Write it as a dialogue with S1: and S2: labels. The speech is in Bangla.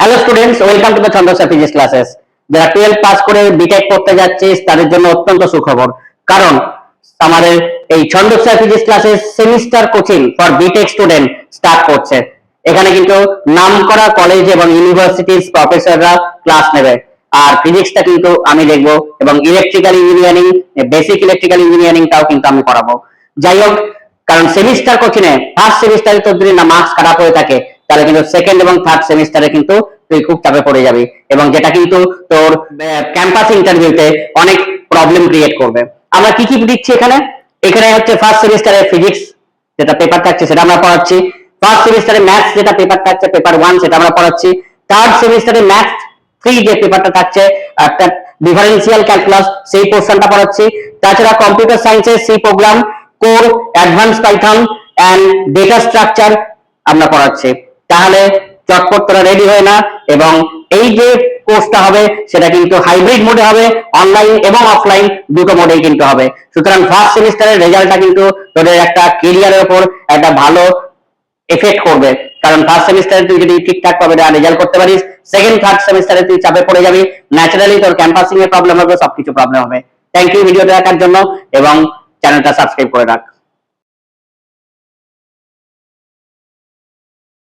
S1: Hello students, welcome to the Chhandasya physics classes. যারা 12 পাস করে বিটেক করতে যাচ্ছে তাদের জন্য অত্যন্ত সুখবর, কারণ আমাদের এই Chhandasya physics classes semester coaching for BTech student start করছে। এখানে কিন্তু নামকরা কলেজ এবং ইউনিভার্সিটির প্রফেসররা ক্লাস নেবে, আর ফিজিক্সটা কিন্তু আমি দেখবো, এবং ইলেকট্রিক্যাল ইঞ্জিনিয়ারিং, বেসিক ইলেকট্রিক্যাল ইঞ্জিনিয়ারিংটাও কিন্তু আমি পড়াবো। যাই হোক, কারণ সেমিস্টার কোচিং এ ফার্স্ট সেমিস্টারে তোর যদি না মার্কস খারাপ হয়ে থাকে, তাহলে কিন্তু সেকেন্ড এবং থার্ড সেমিস্টারে কিন্তু তুই খুব চাপে পড়ে যাবি, এবং যেটা কিন্তু তোর ক্যাম্পাস ইন্টারভিউতে অনেক প্রবলেম ক্রিয়েট করবে। আমরা কি কি দিচ্ছি এখানে? এখানে হচ্ছে ফার্স্ট সেমিস্টারে ফিজিক্স যেটা পেপার থাকছে সেটা আমরা পড়াচ্ছি। ফার্স্ট সেমিস্টারে ম্যাথস যেটা পেপার থাকছে পেপার 1 সেটা আমরা পড়াচ্ছি। থার্ড সেমিস্টারে ম্যাথস 3 যে পেপারটা থাকছে অর্থাৎ ডিফারেন্সিয়াল ক্যালকুলাস সেই পোর্শনটা পড়াচ্ছি। তাছাড়া কম্পিউটার সায়েন্সের C program, core, advance Python and data structure আমরা পড়াচ্ছি। তাহলে চটপট তোরা রেডি হয়ে না, এবং এই যে কোর্সটা হবে সেটা কিন্তু হাইব্রিড মোডে হবে, অনলাইন এবং অফলাইন দুটো মোডেই কিন্তু হবে। সুতরাং ফার্স্ট সেমিস্টারের রেজাল্টটা কিন্তু তোদের একটা ক্যারিয়ারের উপর একটা ভালো এফেক্ট করবে, কারণ ফার্স্ট সেমিস্টারে তুই যদি ঠিকঠাক ভাবে রেজাল্ট করতে পারিস, সেকেন্ড থার্ড সেমিস্টারে তুই চাপে পড়ে যাবি, ন্যাচারালি তোর ক্যাম্পাসিং এর প্রবলেম হবে, সবকিছু প্রবলেম হবে। থ্যাংক ইউ ভিডিও দেখার জন্য, এবং চ্যানেলটা সাবস্ক্রাইব করে রাখ।